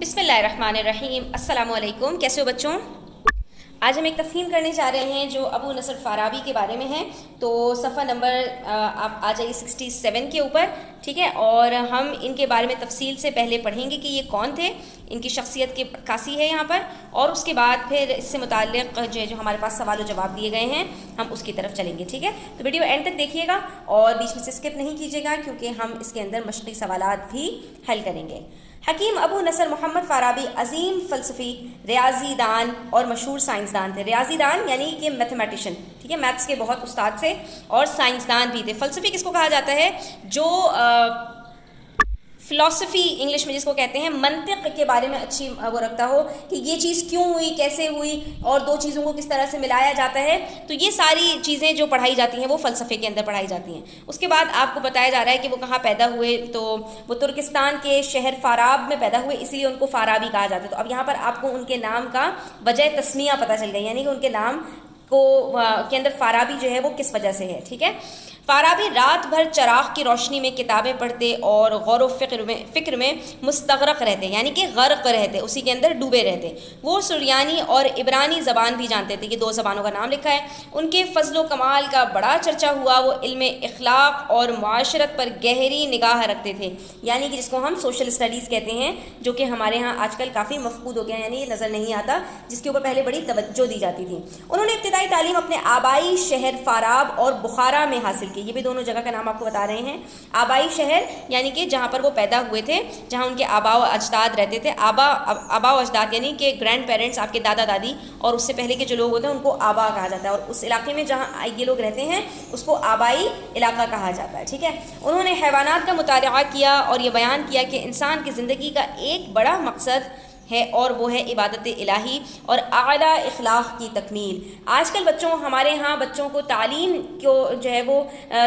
بسم اللہ الرحمن الرحیم۔ السلام علیکم، کیسے ہو بچوں؟ آج ہم ایک تفہیم کرنے جا رہے ہیں جو ابو نصر فارابی کے بارے میں ہے۔ تو صفحہ نمبر آپ آ جائیے 67 کے اوپر، ٹھیک ہے؟ اور ہم ان کے بارے میں تفصیل سے پہلے پڑھیں گے کہ یہ کون تھے، ان کی شخصیت کی عکاسی ہے یہاں پر، اور اس کے بعد پھر اس سے متعلق جو ہمارے پاس سوال و جواب دیے گئے ہیں ہم اس کی طرف چلیں گے، ٹھیک ہے؟ تو ویڈیو اینڈ تک دیکھیے گا اور بیچ میں سے اسکپ نہیں کیجیے گا، کیونکہ ہم اس کے اندر مشقی سوالات بھی حل کریں گے۔ حکیم ابو نصر محمد فارابی عظیم فلسفی، ریاضی دان اور مشہور سائنسدان تھے۔ ریاضی دان یعنی کہ میتھمیٹیشین، ٹھیک ہے؟ میتھس کے بہت استاد سے، اور سائنسدان بھی تھے۔ فلسفی کس کو کہا جاتا ہے؟ جو فلسفی انگلش میں جس کو کہتے ہیں، منطق کے بارے میں اچھی وہ رکھتا ہو کہ یہ چیز کیوں ہوئی، کیسے ہوئی، اور دو چیزوں کو کس طرح سے ملایا جاتا ہے۔ تو یہ ساری چیزیں جو پڑھائی جاتی ہیں وہ فلسفے کے اندر پڑھائی جاتی ہیں۔ اس کے بعد آپ کو بتایا جا رہا ہے کہ وہ کہاں پیدا ہوئے، تو وہ ترکستان کے شہر فاراب میں پیدا ہوئے، اسی لیے ان کو فارابی کہا جاتا ہے۔ تو اب یہاں پر آپ کو ان کے نام کا وجہ تسمیہ پتہ چل گئی، یعنی کہ ان کے نام کو کے اندر فارابی جو ہے وہ کس وجہ سے ہے، ٹھیک ہے؟ فارابی رات بھر چراغ کی روشنی میں کتابیں پڑھتے اور غور و فکر میں مستغرق رہتے، یعنی کہ غرق رہتے، اسی کے اندر ڈوبے رہتے۔ وہ سریانی اور عبرانی زبان بھی جانتے تھے، یہ دو زبانوں کا نام لکھا ہے۔ ان کے فضل و کمال کا بڑا چرچا ہوا۔ وہ علم اخلاق اور معاشرت پر گہری نگاہ رکھتے تھے، یعنی کہ جس کو ہم سوشل اسٹڈیز کہتے ہیں، جو کہ ہمارے ہاں آج کل کافی مفقود ہو گیا، یعنی یہ نظر نہیں آتا، جس کے اوپر پہلے بڑی توجہ دی جاتی تھی۔ انہوں نے ابتدائی تعلیم اپنے آبائی شہر فاراب اور بخارا میں حاصل کی۔ یہ بھی دونوں جگہ کا نام آپ کو بتا رہے ہیں۔ آبائی شہر یعنی کہ جہاں پر وہ پیدا ہوئے تھے، جہاں ان کے آبا و اجداد رہتے تھے۔ آبا و اجداد یعنی کہ گرینڈ پیرنٹس، آپ کے دادا دادی، اور اس سے پہلے کے جو لوگ ہوتے ہیں ان کو آبا کہا جاتا ہے، اور اس علاقے میں جہاں یہ لوگ رہتے ہیں اس کو آبائی علاقہ کہا جاتا ہے، ٹھیک ہے؟ انہوں نے حیوانات کا مطالعہ کیا اور یہ بیان کیا کہ انسان کی زندگی کا ایک بڑا مقصد ہے، اور وہ ہے عبادت الہی اور اعلیٰ اخلاق کی تکمیل۔ آج کل ہمارے ہاں بچوں کو تعلیم کو جو ہے وہ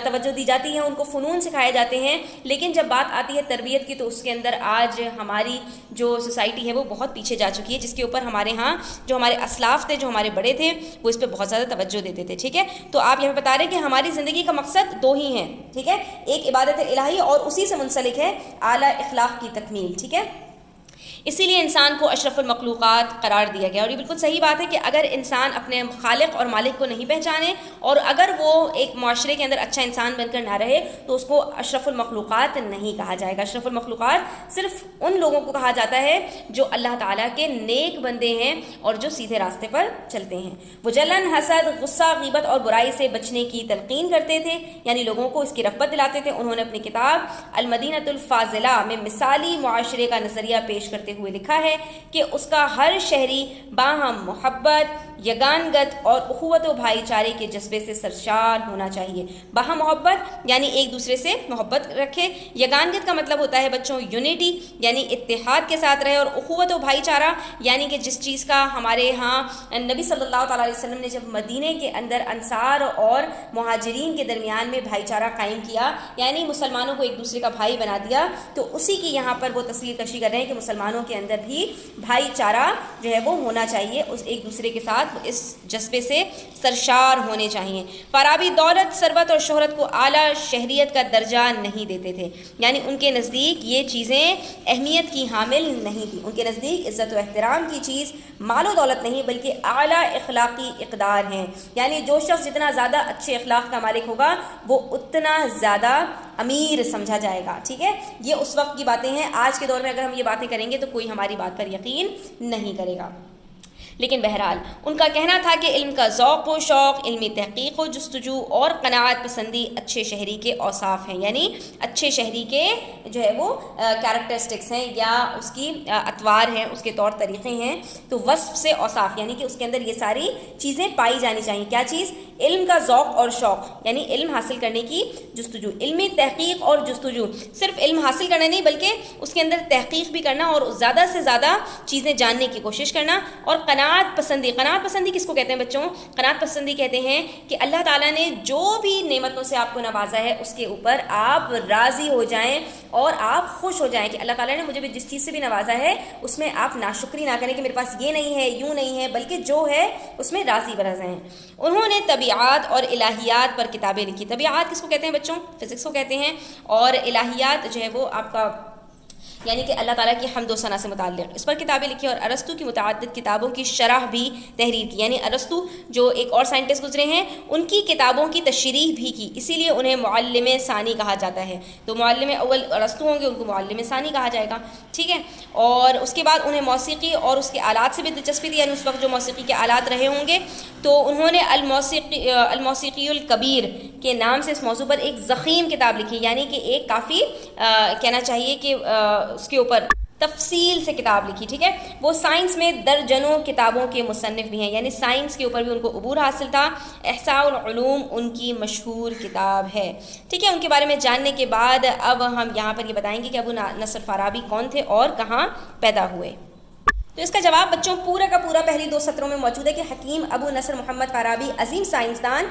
توجہ دی جاتی ہے، ان کو فنون سکھائے جاتے ہیں، لیکن جب بات آتی ہے تربیت کی تو اس کے اندر آج ہماری جو سوسائٹی ہے وہ بہت پیچھے جا چکی ہے، جس کے اوپر ہمارے ہاں جو ہمارے اسلاف تھے، جو ہمارے بڑے تھے، وہ اس پہ بہت زیادہ توجہ دیتے تھے، ٹھیک ہے؟ تو آپ یہاں بتا رہے ہیں کہ ہماری زندگی کا مقصد دو ہی ہیں، ٹھیک ہے؟ ایک عبادت الہی اور اسی سے منسلک ہے اعلیٰ اخلاق کی تکمیل، ٹھیک ہے؟ اسی لیے انسان کو اشرف المخلوقات قرار دیا گیا، اور یہ بالکل صحیح بات ہے کہ اگر انسان اپنے خالق اور مالک کو نہیں پہچانے، اور اگر وہ ایک معاشرے کے اندر اچھا انسان بن کر نہ رہے، تو اس کو اشرف المخلوقات نہیں کہا جائے گا۔ اشرف المخلوقات صرف ان لوگوں کو کہا جاتا ہے جو اللہ تعالیٰ کے نیک بندے ہیں اور جو سیدھے راستے پر چلتے ہیں۔ وہ جلن، حسد، غصہ، غیبت اور برائی سے بچنے کی تلقین کرتے تھے، یعنی لوگوں کو اس کی رغبت دلاتے تھے۔ انہوں نے اپنی کتاب المدینۃ الفاضلہ میں مثالی معاشرے کا نظریہ پیش کرتے ہوئے لکھا ہے کہ اس کا ہر شہری باہم محبت، یگانگت اور اخوت و بھائی چارے کے جذبے سے سرشار ہونا چاہیے۔ باہم محبت یعنی ایک دوسرے سے محبت رکھے، یگانگت کا مطلب ہوتا ہے بچوں یونٹی، یعنی اتحاد کے ساتھ رہے، اور اخوت و بھائی چارہ یعنی کہ جس چیز کا ہمارے ہاں نبی صلی اللہ تعالیٰ علیہ وسلم نے جب مدینے کے اندر انصار اور مہاجرین کے درمیان میں بھائی چارہ قائم کیا، یعنی مسلمانوں کو ایک دوسرے کا بھائی بنا دیا، تو اسی کی یہاں پر وہ تصویر کشی کر رہے ہیں کہ مسلمانوں کے اندر بھی بھائی چارہ جو ہے وہ ہونا چاہیے، اس ایک دوسرے کے ساتھ اس جذبے سے سرشار ہونے چاہیے۔ فارابی دولت، ثروت اور شہرت کو اعلیٰ شہریت کا درجہ نہیں دیتے تھے، یعنی ان کے نزدیک یہ چیزیں اہمیت کی حامل نہیں تھیں۔ ان کے نزدیک عزت و احترام کی چیز مال و دولت نہیں بلکہ اعلیٰ اخلاقی اقدار ہیں، یعنی جو شخص جتنا زیادہ اچھے اخلاق کا مالک ہوگا وہ اتنا زیادہ امیر سمجھا جائے گا، ٹھیک ہے؟ یہ اس وقت کی باتیں ہیں، آج کے دور میں اگر ہم یہ باتیں کریں گے تو کوئی ہماری بات پر یقین نہیں کرے گا۔ لیکن بہرحال ان کا کہنا تھا کہ علم کا ذوق و شوق، علمی تحقیق و جستجو اور قناعت پسندی اچھے شہری کے اوصاف ہیں، یعنی اچھے شہری کے جو ہے وہ کیریکٹرسٹکس ہیں یا اس کی اطوار ہیں، اس کے طور طریقے ہیں۔ تو وصف سے اوصاف یعنی کہ اس کے اندر یہ ساری چیزیں پائی جانی چاہیے۔ کیا چیز؟ علم کا ذوق اور شوق، یعنی علم حاصل کرنے کی جستجو، علمی تحقیق اور جستجو، صرف علم حاصل کرنا نہیں بلکہ اس کے اندر تحقیق بھی کرنا اور زیادہ سے زیادہ چیزیں جاننے کی کوشش کرنا، اور قناعت پسندی۔ قناعت پسندی کس کو کہتے ہیں بچوں؟ قناعت پسندی کہتے ہیں کہ اللہ تعالیٰ نے جو بھی نعمتوں سے آپ کو نوازا ہے اس کے اوپر آپ راضی ہو جائیں اور آپ خوش ہو جائیں کہ اللہ تعالیٰ نے مجھے بھی جس چیز سے بھی نوازا ہے اس میں آپ ناشکری نہ کریں کہ میرے پاس یہ نہیں ہے، یوں نہیں ہے، بلکہ جو ہے اس میں راضی برض ہیں۔ انہوں نے طبیعات اور الہیات پر کتابیں لکھی۔ طبیعات کس کو کہتے ہیں بچوں؟ فزکس کو کہتے ہیں، اور الہیات جو ہے وہ آپ کا یعنی کہ اللہ تعالیٰ کی حمد و ثنا سے متعلق، اس پر کتابیں لکھی اور ارسطو کی متعدد کتابوں کی شرح بھی تحریر کی، یعنی ارسطو جو ایک اور سائنٹسٹ گزرے ہیں ان کی کتابوں کی تشریح بھی کی، اسی لیے انہیں معلم ثانی کہا جاتا ہے۔ تو معلم اول ارسطو ہوں گے، ان کو معلم ثانی کہا جائے گا، ٹھیک ہے۔ اور اس کے بعد انہیں موسیقی اور اس کے آلات سے بھی دلچسپی تھی، یعنی اس وقت جو موسیقی کے آلات رہے ہوں گے، تو انہوں نے الموسیقی الکبیر کے نام سے اس موضوع پر ایک ضخیم کتاب لکھی، یعنی کہ ایک کافی کہنا چاہیے کہ اس کے اوپر تفصیل سے کتاب لکھی، ٹھیک ہے۔ وہ سائنس میں درجنوں کتابوں کے مصنف بھی ہیں، یعنی سائنس کے اوپر بھی ان کو عبور حاصل تھا۔ احصاء العلوم ان کی مشہور کتاب ہے، ٹھیک ہے۔ ان کے بارے میں جاننے کے بعد اب ہم یہاں پر یہ بتائیں گے کہ ابو نصر فارابی کون تھے اور کہاں پیدا ہوئے۔ تو اس کا جواب بچوں پورا کا پورا پہلی 2 سطروں میں موجود ہے کہ حکیم ابو نصر محمد فارابی عظیم سائنسدان،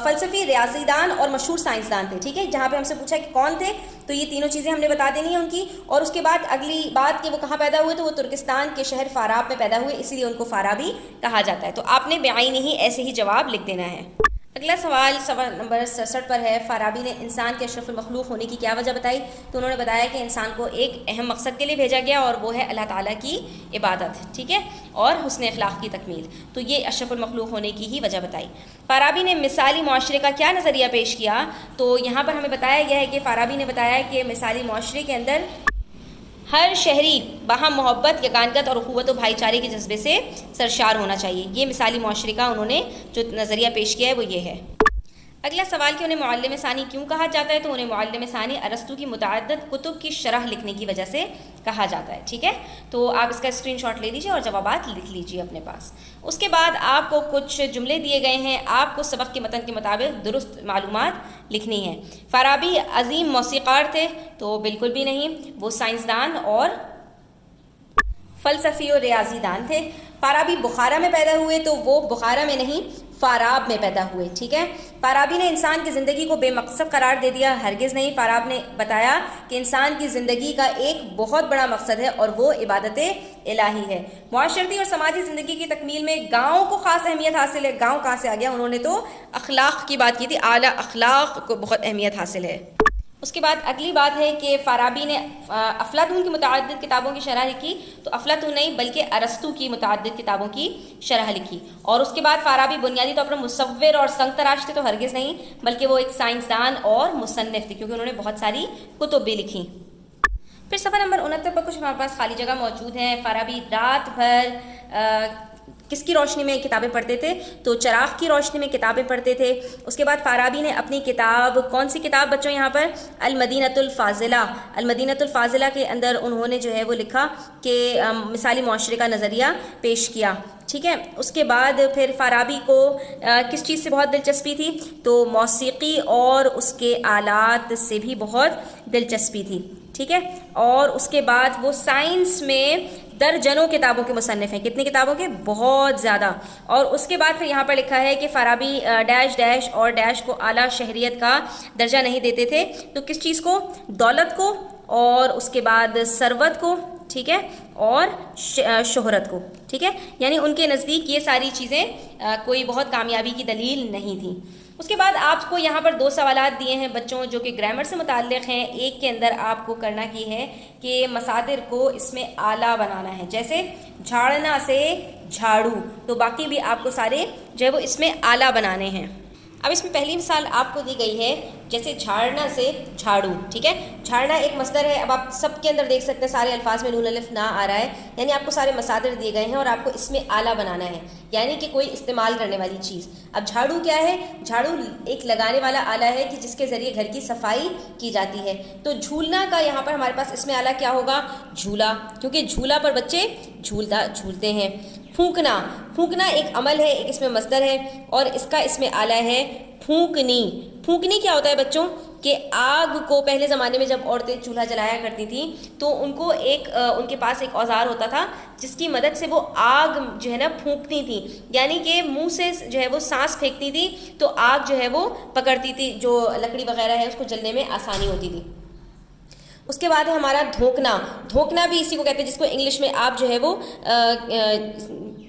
فلسفی، ریاضی دان اور مشہور سائنسدان تھے، ٹھیک ہے۔ جہاں پہ ہم سے پوچھا کہ کون تھے تو یہ تینوں چیزیں ہم نے بتا دینی ہیں ان کی، اور اس کے بعد اگلی بات کہ وہ کہاں پیدا ہوئے تو وہ ترکستان کے شہر فاراب میں پیدا ہوئے، اسی لیے ان کو فارابی کہا جاتا ہے۔ تو آپ نے بعین ہی ایسے ہی جواب لکھ دینا ہے۔ اگلا سوال نمبر 67 پر ہے، فارابی نے انسان کے اشرف المخلوق ہونے کی کیا وجہ بتائی؟ تو انہوں نے بتایا کہ انسان کو ایک اہم مقصد کے لیے بھیجا گیا اور وہ ہے اللہ تعالیٰ کی عبادت، ٹھیک ہے، اور حسن اخلاق کی تکمیل، تو یہ اشرف المخلوق ہونے کی ہی وجہ بتائی۔ فارابی نے مثالی معاشرے کا کیا نظریہ پیش کیا؟ تو یہاں پر ہمیں بتایا گیا ہے کہ فارابی نے بتایا کہ مثالی معاشرے کے اندر ہر شہری باہم محبت، یگانگت اور اخوت و بھائی چارے کے جذبے سے سرشار ہونا چاہیے۔ یہ مثالی معاشرے کا انہوں نے جو نظریہ پیش کیا ہے وہ یہ ہے۔ اگلا سوال کہ انہیں معلم ثانی کیوں کہا جاتا ہے؟ تو انہیں معلم ثانی ارسطو کی متعدد کتب کی شرح لکھنے کی وجہ سے کہا جاتا ہے، ٹھیک ہے۔ تو آپ اس کا اسکرین شاٹ لے لیجیے اور جوابات لکھ لیجیے اپنے پاس۔ اس کے بعد آپ کو کچھ جملے دیے گئے ہیں، آپ کو سبق کے متن کے مطابق درست معلومات لکھنی ہے۔ فارابی عظیم موسیقار تھے؟ تو بالکل بھی نہیں، وہ سائنسدان اور فلسفی اور ریاضی دان تھے۔ فارابی بخارا میں پیدا ہوئے؟ تو وہ بخارا میں نہیں، فاراب میں پیدا ہوئے، ٹھیک ہے۔ فارابی نے انسان کی زندگی کو بے مقصد قرار دے دیا؟ ہرگز نہیں، فاراب نے بتایا کہ انسان کی زندگی کا ایک بہت بڑا مقصد ہے اور وہ عبادت الہی ہے۔ معاشرتی اور سماجی زندگی کی تکمیل میں گاؤں کو خاص اہمیت حاصل ہے؟ گاؤں کہاں سے آ گیا؟ انہوں نے تو اخلاق کی بات کی تھی، اعلیٰ اخلاق کو بہت اہمیت حاصل ہے۔ اس کے بعد اگلی بات ہے کہ فارابی نے افلاطون کی متعدد کتابوں کی شرح لکھی؟ تو افلاطون نہیں بلکہ ارسطو کی متعدد کتابوں کی شرح لکھی۔ اور اس کے بعد فارابی بنیادی طور پر مصور اور سنگ تراش تھے؟ تو ہرگز نہیں، بلکہ وہ ایک سائنسدان اور مصنف تھے، کیونکہ انہوں نے بہت ساری کتب بھی لکھی۔ پھر صفحہ نمبر 69 پر کچھ ہمارے پاس خالی جگہ موجود ہیں۔ فارابی رات بھر کس کی روشنی میں کتابیں پڑھتے تھے؟ تو چراغ کی روشنی میں کتابیں پڑھتے تھے۔ اس کے بعد فارابی نے اپنی کتاب، کون سی کتاب بچوں یہاں پر؟ المدینۃ الفاضلہ، المدینۃ الفاضلہ کے اندر انہوں نے جو ہے وہ لکھا کہ مثالی معاشرے کا نظریہ پیش کیا، ٹھیک ہے۔ اس کے بعد پھر فارابی کو کس چیز سے بہت دلچسپی تھی؟ تو موسیقی اور اس کے آلات سے بھی بہت دلچسپی تھی، ٹھیک ہے۔ اور اس کے بعد وہ سائنس میں درجنوں کتابوں کے مصنف ہیں۔ کتنی کتابوں کے؟ بہت زیادہ۔ اور اس کے بعد پھر یہاں پر لکھا ہے کہ فارابی ڈیش ڈیش اور ڈیش کو اعلیٰ شہریت کا درجہ نہیں دیتے تھے؟ تو کس چیز کو؟ دولت کو، اور اس کے بعد ثروت کو، ٹھیک ہے، اور شہرت کو، ٹھیک ہے۔ یعنی ان کے نزدیک یہ ساری چیزیں کوئی بہت کامیابی کی دلیل نہیں تھیں۔ اس کے بعد آپ کو یہاں پر 2 سوالات دیے ہیں بچوں جو کہ گرامر سے متعلق ہیں۔ ایک کے اندر آپ کو کرنا کی ہے کہ مصادر کو اس میں اعلیٰ بنانا ہے، جیسے جھاڑنا سے جھاڑو، تو باقی بھی آپ کو سارے جو ہے وہ اس میں اعلیٰ بنانے ہیں۔ اب اس میں پہلی مثال آپ کو دی گئی ہے جیسے جھاڑنا سے جھاڑو، ٹھیک ہے۔ جھاڑنا ایک مصدر ہے، اب آپ سب کے اندر دیکھ سکتے ہیں سارے الفاظ میں نون الف نہ آ رہا ہے، یعنی آپ کو سارے مصادر دیے گئے ہیں اور آپ کو اس میں اعلیٰ بنانا ہے، یعنی کہ کوئی استعمال کرنے والی چیز۔ اب جھاڑو کیا ہے؟ جھاڑو ایک لگانے والا آلہ ہے کہ جس کے ذریعے گھر کی صفائی کی جاتی ہے۔ تو جھولنا کا یہاں پر ہمارے پاس اس میں آلہ کیا ہوگا؟ جھولا، کیونکہ جھولا پر بچے جھولتے ہیں۔ پھونکنا، پھونکنا ایک عمل ہے، ایک اس میں مصدر ہے اور اس کا اس میں آلہ ہے پھونکنی۔ پھونکنی کیا ہوتا ہے بچوں؟ کہ آگ کو پہلے زمانے میں جب عورتیں چولہا جلایا کرتی تھیں تو ان کو ان کے پاس ایک اوزار ہوتا تھا جس کی مدد سے وہ آگ جو ہے نا پھونکتی تھیں، یعنی کہ منہ سے جو ہے وہ سانس پھینکتی تھی تو آگ جو ہے وہ پکڑتی تھی، جو لکڑی وغیرہ ہے اس کو جلنے میں آسانی ہوتی تھی۔ اس کے بعد ہے ہمارا دھونکنا۔ دھونکنا بھی اسی کو کہتے ہیں جس کو انگلش میں آپ جو ہے